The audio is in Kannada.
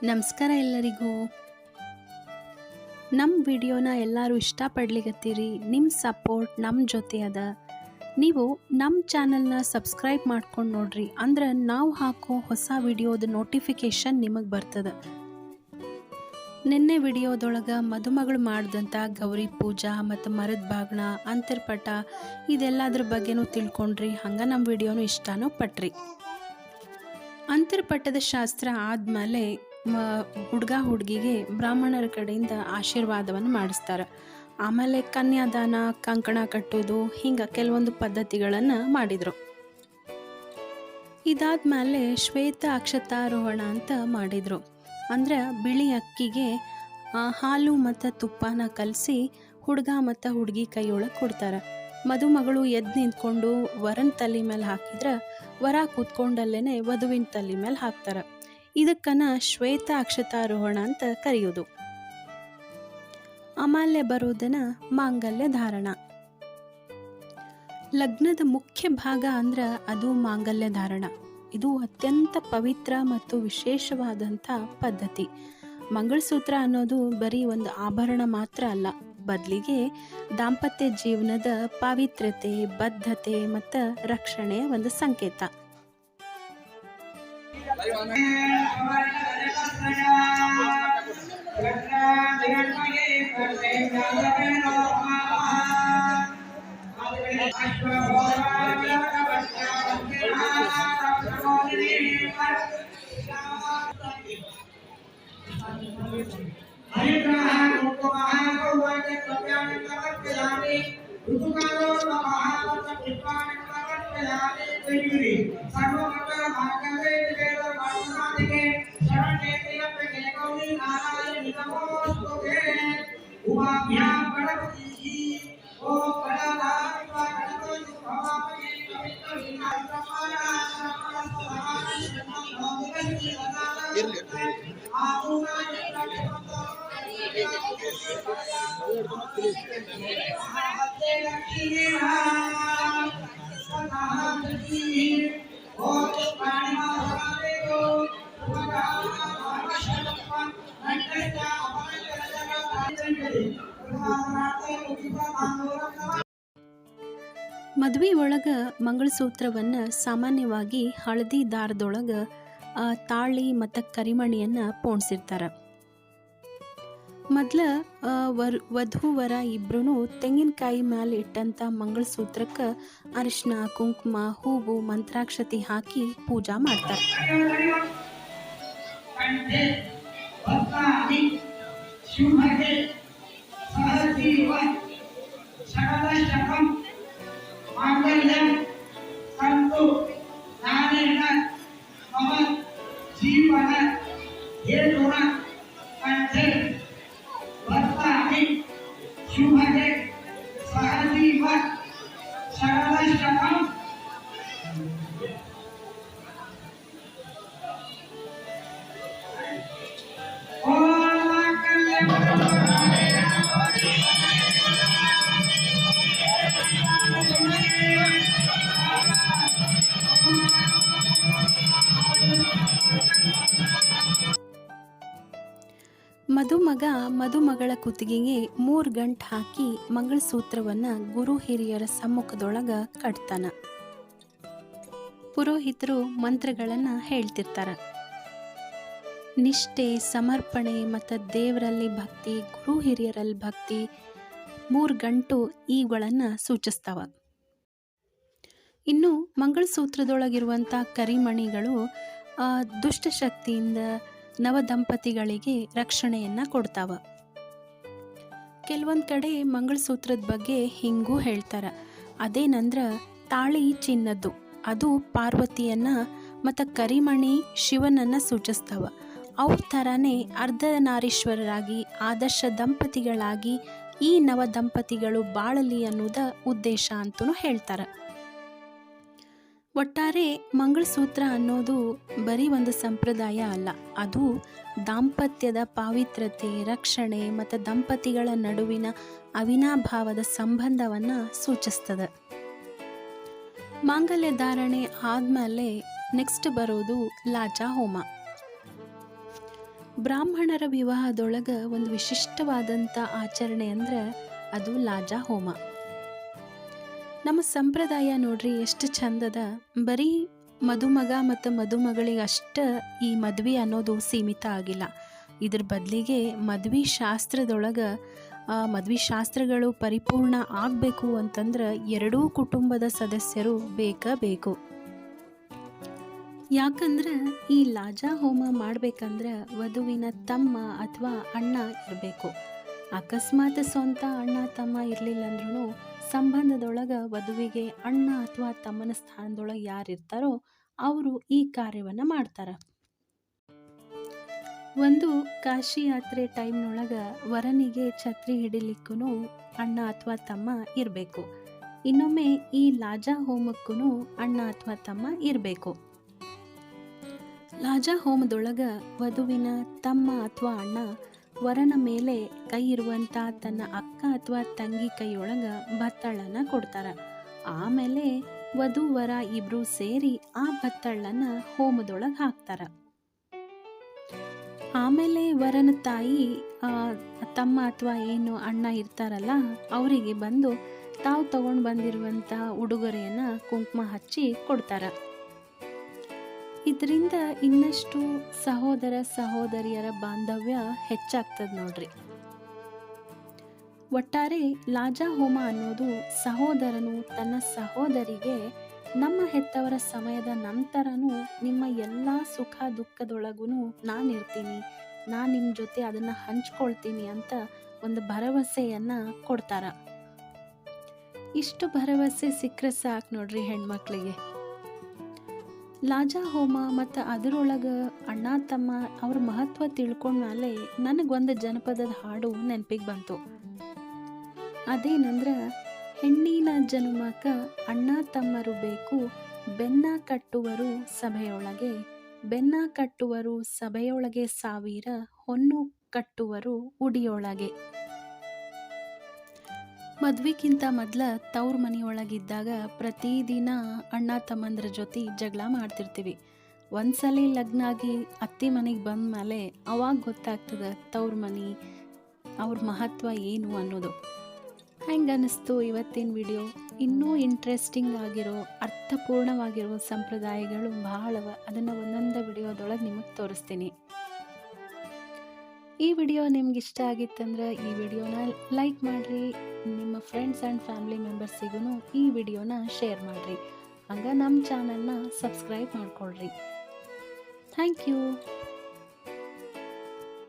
ನಮಸ್ಕಾರ ಎಲ್ಲರಿಗೂ. ನಮ್ಮ ವಿಡಿಯೋನ ಎಲ್ಲರೂ ಇಷ್ಟಪಡ್ಲಿಕತ್ತೀರಿ. ನಿಮ್ಮ ಸಪೋರ್ಟ್ ನಮ್ಮ ಜೊತೆ ಅದ. ನೀವು ನಮ್ಮ ಚಾನಲ್ನ ಸಬ್ಸ್ಕ್ರೈಬ್ ಮಾಡ್ಕೊಂಡು ನೋಡ್ರಿ, ಅಂದ್ರೆ ನಾವು ಹಾಕೋ ಹೊಸ ವಿಡಿಯೋದ ನೋಟಿಫಿಕೇಷನ್ ನಿಮಗೆ ಬರ್ತದೆ. ನಿನ್ನೆ ವಿಡಿಯೋದೊಳಗೆ ಮದುಮಗಳು ಮಾಡಿದಂಥ ಗೌರಿ ಪೂಜಾ ಮತ್ತು ಮರದ ಬಾಗ್ನ ಅಂತರ್ಪಟ ಇದೆಲ್ಲದ್ರ ಬಗ್ಗೆನೂ ತಿಳ್ಕೊಂಡ್ರಿ. ಹಂಗೆ ನಮ್ಮ ವಿಡಿಯೋನು ಇಷ್ಟನೂ ಪಟ್ರಿ. ಅಂತರ್ಪಟ್ಟದ ಶಾಸ್ತ್ರ ಆದಮೇಲೆ ಹುಡುಗ ಹುಡುಗಿಗೆ ಬ್ರಾಹ್ಮಣರ ಕಡೆಯಿಂದ ಆಶೀರ್ವಾದವನ್ನು ಮಾಡಿಸ್ತಾರೆ. ಆಮೇಲೆ ಕನ್ಯಾದಾನ, ಕಂಕಣ ಕಟ್ಟೋದು, ಹಿಂಗೆ ಕೆಲವೊಂದು ಪದ್ಧತಿಗಳನ್ನು ಮಾಡಿದರು. ಇದಾದ್ಮೇಲೆ ಶ್ವೇತ ಅಕ್ಷತಾರೋಹಣ ಅಂತ ಮಾಡಿದರು. ಅಂದ್ರೆ ಬಿಳಿ ಅಕ್ಕಿಗೆ ಹಾಲು ಮತ್ತು ತುಪ್ಪನ ಕಲಸಿ ಹುಡುಗ ಮತ್ತು ಹುಡುಗಿ ಕೈಯೊಳಗೆ ಕೊಡ್ತಾರೆ. ಮದುಮಗಳು ಎದ್ದು ನಿಂತ್ಕೊಂಡು ವರನ ತಲೆ ಮೇಲೆ ಹಾಕಿದ್ರೆ ವರ ಕೂತ್ಕೊಂಡಲ್ಲೇ ವಧುವಿನ ತಲೆ ಮೇಲೆ ಹಾಕ್ತಾರೆ. ಇದಕ್ಕನ ಶ್ವೇತ ಅಕ್ಷತಾರೋಹಣ ಅಂತ ಕರೆಯೋದು. ಆಮೇಲೆ ಬರೋದನ್ನ ಮಾಂಗಲ್ಯ ಧಾರಣ. ಲಗ್ನದ ಮುಖ್ಯ ಭಾಗ ಅಂದ್ರೆ ಅದು ಮಾಂಗಲ್ಯ ಧಾರಣ. ಇದು ಅತ್ಯಂತ ಪವಿತ್ರ ಮತ್ತು ವಿಶೇಷವಾದಂಥ ಪದ್ಧತಿ. ಮಂಗಳಸೂತ್ರ ಅನ್ನೋದು ಬರೀ ಒಂದು ಆಭರಣ ಮಾತ್ರ ಅಲ್ಲ, ಬದಲಿಗೆ ದಾಂಪತ್ಯ ಜೀವನದ ಪಾವಿತ್ರ್ಯತೆ, ಬದ್ಧತೆ ಮತ್ತು ರಕ್ಷಣೆಯ ಒಂದು ಸಂಕೇತ. ಮದುವೆ ಒಳಗೆ ಮಂಗಳಸೂತ್ರವನ್ನು ಸಾಮಾನ್ಯವಾಗಿ ಹಳದಿ ದಾರದೊಳಗೆ ತಾಳಿ ಮತ್ತು ಕರಿಮಣಿಯನ್ನು ಪೋಣಿಸಿರ್ತಾರೆ. ಮೊದಲ ವಧುವರ ಇಬ್ಬರೂ ತೆಂಗಿನಕಾಯಿ ಮೇಲೆ ಇಟ್ಟಂಥ ಮಂಗಳಸೂತ್ರಕ್ಕೆ ಅರಿಶಿನ, ಕುಂಕುಮ, ಹೂವು, ಮಂತ್ರಾಕ್ಷತೆ ಹಾಕಿ ಪೂಜಾ ಮಾಡ್ತಾರೆ. ಮದುಮಗ ಮದುಮಗಳ ಕುತ್ತಿಗೆಗೆ 3 ಗಂಟು ಹಾಕಿ ಮಂಗಳಸೂತ್ರವನ್ನು ಗುರು ಹಿರಿಯರ ಸಮ್ಮುಖದೊಳಗೆ ಕಟ್ತಾನ. ಪುರೋಹಿತರು ಮಂತ್ರಗಳನ್ನು ಹೇಳ್ತಿರ್ತಾರೆ. ನಿಷ್ಠೆ, ಸಮರ್ಪಣೆ ಮತ್ತು ದೇವರಲ್ಲಿ ಭಕ್ತಿ, ಗುರು ಹಿರಿಯರಲ್ಲಿ ಭಕ್ತಿ 3 ಗಂಟು ಇವುಗಳನ್ನು ಸೂಚಿಸ್ತಾವ. ಇನ್ನು ಮಂಗಳಸೂತ್ರದೊಳಗಿರುವಂಥ ಕರಿಮಣಿಗಳು ದುಷ್ಟಶಕ್ತಿಯಿಂದ ನವದಂಪತಿಗಳಿಗೆ ರಕ್ಷಣೆಯನ್ನು ಕೊಡ್ತಾವ. ಕೆಲವೊಂದು ಕಡೆ ಮಂಗಳಸೂತ್ರದ ಬಗ್ಗೆ ಹಿಂಗೂ ಹೇಳ್ತಾರೆ. ಅದೇನಂದ್ರೆ ತಾಳಿ ಚಿನ್ನದ್ದು, ಅದು ಪಾರ್ವತಿಯನ್ನು ಮತ್ತು ಕರಿಮಣಿ ಶಿವನನ್ನು ಸೂಚಿಸ್ತಾವ. ಅವ್ರ ಥರನೇ ಅರ್ಧನಾರೀಶ್ವರರಾಗಿ ಆದರ್ಶ ದಂಪತಿಗಳಾಗಿ ಈ ನವದಂಪತಿಗಳು ಬಾಳಲಿ ಅನ್ನೋದ ಉದ್ದೇಶ ಅಂತಲೂ ಹೇಳ್ತಾರೆ. ಒಟ್ಟಾರೆ ಮಂಗಳಸೂತ್ರ ಅನ್ನೋದು ಬರೀ ಒಂದು ಸಂಪ್ರದಾಯ ಅಲ್ಲ, ಅದು ದಾಂಪತ್ಯದ ಪಾವಿತ್ರ್ಯತೆ, ರಕ್ಷಣೆ ಮತ್ತು ದಂಪತಿಗಳ ನಡುವಿನ ಅವಿನಾಭಾವದ ಸಂಬಂಧವನ್ನು ಸೂಚಿಸ್ತದೆ. ಮಾಂಗಲ್ಯ ಧಾರಣೆ ಆದಮೇಲೆ ನೆಕ್ಸ್ಟ್ ಬರೋದು ಲಾಜಾ ಹೋಮ. ಬ್ರಾಹ್ಮಣರ ವಿವಾಹದೊಳಗೆ ಒಂದು ವಿಶಿಷ್ಟವಾದಂಥ ಆಚರಣೆ ಅಂದ್ರೆ ಅದು ಲಾಜಾ ಹೋಮ. ನಮ್ಮ ಸಂಪ್ರದಾಯ ನೋಡ್ರಿ ಎಷ್ಟು ಚಂದದ. ಬರೀ ಮದುಮಗ ಮತ್ತು ಮದುಮಗಳಿಗೆ ಅಷ್ಟೇ ಈ ಮದ್ವೆ ಅನ್ನೋದು ಸೀಮಿತ ಆಗಿಲ್ಲ. ಇದ್ರ ಬದಲಿಗೆ ಮದ್ವೆ ಶಾಸ್ತ್ರದೊಳಗೆ ಮದ್ವೆ ಶಾಸ್ತ್ರಗಳು ಪರಿಪೂರ್ಣ ಆಗಬೇಕು ಅಂತಂದ್ರೆ ಎರಡೂ ಕುಟುಂಬದ ಸದಸ್ಯರು ಬೇಕು. ಯಾಕಂದ್ರೆ ಈ ಲಾಜಾ ಹೋಮ ಮಾಡ್ಬೇಕಂದ್ರೆ ವಧುವಿನ ತಮ್ಮ ಅಥವಾ ಅಣ್ಣ ಇರಬೇಕು. ಅಕಸ್ಮಾತ್ ಸ್ವಂತ ಅಣ್ಣ ತಮ್ಮ ಇರಲಿಲ್ಲ ಅಂದ್ರೂ ಸಂಬಂಧದೊಳಗೆ ವಧುವಿಗೆ ಅಣ್ಣ ಅಥವಾ ತಮ್ಮನ ಸ್ಥಾನದೊಳಗೆ ಯಾರು ಇರ್ತಾರೋ ಅವರು ಈ ಕಾರ್ಯವನ್ನು ಮಾಡ್ತಾರೆ. ಒಂದು ಕಾಶಿ ಯಾತ್ರೆ ಟೈಮ್ನೊಳಗೆ ವರನಿಗೆ ಛತ್ರಿ ಹಿಡಿಲಿಕ್ಕೂ ಅಣ್ಣ ಅಥವಾ ತಮ್ಮ ಇರಬೇಕು. ಇನ್ನೊಮ್ಮೆ ಈ ಲಾಜಾ ಹೋಮಕ್ಕೂ ಅಣ್ಣ ಅಥವಾ ತಮ್ಮ ಇರಬೇಕು. ಲಾಜಾ ಹೋಮದೊಳಗೆ ವಧುವಿನ ತಮ್ಮ ಅಥವಾ ಅಣ್ಣ ವರನ ಮೇಲೆ ಕೈ ಇರುವಂಥ ತನ್ನ ಅಕ್ಕ ಅಥವಾ ತಂಗಿ ಕೈಯೊಳಗೆ ಬತ್ತಳನ್ನು ಕೊಡ್ತಾರೆ. ಆಮೇಲೆ ವಧು ವರ ಇಬ್ರು ಸೇರಿ ಆ ಬತ್ತಳನ್ನು ಹೋಮದೊಳಗೆ ಹಾಕ್ತಾರೆ. ಆಮೇಲೆ ವರನ ತಾಯಿ ತಮ್ಮ ಅಥವಾ ಏನು ಅಣ್ಣ ಇರ್ತಾರಲ್ಲ ಅವರಿಗೆ ಬಂದು ತಾವು ತಗೊಂಡು ಬಂದಿರುವಂಥ ಉಡುಗೊರೆಯನ್ನು ಕುಂಕುಮ ಹಚ್ಚಿ ಕೊಡ್ತಾರೆ. ಇದರಿಂದ ಇನ್ನಷ್ಟು ಸಹೋದರ ಸಹೋದರಿಯರ ಬಾಂಧವ್ಯ ಹೆಚ್ಚಾಗ್ತದೆ ನೋಡ್ರಿ. ಒಟ್ಟಾರೆ ಲಾಜಾ ಹೋಮ ಅನ್ನೋದು ಸಹೋದರನು ತನ್ನ ಸಹೋದರಿಗೆ ನಮ್ಮ ಹೆತ್ತವರ ಸಮಯದ ನಂತರನೂ ನಿಮ್ಮ ಎಲ್ಲ ಸುಖ ದುಃಖದೊಳಗೂ ನಾನಿರ್ತೀನಿ, ನಾನು ನಿಮ್ಮ ಜೊತೆ ಅದನ್ನು ಹಂಚ್ಕೊಳ್ತೀನಿ ಅಂತ ಒಂದು ಭರವಸೆಯನ್ನು ಕೊಡ್ತಾರ. ಇಷ್ಟು ಭರವಸೆ ಸಿಕ್ಕರೆ ಸಾಕು ನೋಡ್ರಿ ಹೆಣ್ಮಕ್ಳಿಗೆ. ಲಾಜಾ ಹೋಮ ಮತ್ತು ಅದರೊಳಗೆ ಅಣ್ಣ ತಮ್ಮ ಅವ್ರ ಮಹತ್ವ ತಿಳ್ಕೊಂಡ್ಮೇಲೆ ನನಗೊಂದು ಜನಪದದ ಹಾಡು ನೆನಪಿಗೆ ಬಂತು. ಅದೇನಂದ್ರೆ, ಹೆಣ್ಣಿನ ಜನುಮಕ ಅಣ್ಣ ತಮ್ಮರು ಬೇಕು, ಬೆನ್ನ ಕಟ್ಟುವರು ಸಭೆಯೊಳಗೆ, ಬೆನ್ನ ಕಟ್ಟುವರು ಸಭೆಯೊಳಗೆ ಸಾವಿರ, ಹೊನ್ನು ಕಟ್ಟುವರು ಉಡಿಯೊಳಗೆ. ಮದ್ವೆಗಿಂತ ಮೊದಲ ತವ್ರ ಮನೆಯೊಳಗಿದ್ದಾಗ ಪ್ರತಿದಿನ ಅಣ್ಣ ತಮ್ಮಂದ್ರ ಜೊತೆ ಜಗಳ ಮಾಡ್ತಿರ್ತೀವಿ. ಒಂದ್ಸಲ ಲಗ್ನ ಆಗಿ ಅತ್ತಿ ಮನೆಗೆ ಬಂದ ಮೇಲೆ ಅವಾಗ ಗೊತ್ತಾಗ್ತದೆ ತವ್ರ ಮನೆ ಅವ್ರ ಮಹತ್ವ ಏನು ಅನ್ನೋದು. ಹೆಂಗೆ ಅನ್ನಿಸ್ತು ಇವತ್ತಿನ ವಿಡಿಯೋ? ಇನ್ನೂ ಇಂಟ್ರೆಸ್ಟಿಂಗ್ ಆಗಿರೋ ಅರ್ಥಪೂರ್ಣವಾಗಿರೋ ಸಂಪ್ರದಾಯಗಳು ಭಾಳವ. ಅದನ್ನು ಒಂದೊಂದು ವಿಡಿಯೋದೊಳಗೆ ನಿಮಗೆ ತೋರಿಸ್ತೀನಿ. ಈ ವಿಡಿಯೋ ನಿಮ್ಗೆ ಇಷ್ಟ ಆಗಿತ್ತಂದ್ರೆ ಈ ವಿಡಿಯೋನ ಲೈಕ್ ಮಾಡಿರಿ. ನಿಮ್ಮ ಫ್ರೆಂಡ್ಸ್ ಆ್ಯಂಡ್ ಫ್ಯಾಮಿಲಿ ಮೆಂಬರ್ಸಿಗೂ ಈ ವಿಡಿಯೋನ ಶೇರ್ ಮಾಡಿರಿ. ಹಂಗೆ ನಮ್ಮ ಚಾನಲ್ನ ಸಬ್ಸ್ಕ್ರೈಬ್ ಮಾಡ್ಕೊಳ್ರಿ. Thank you.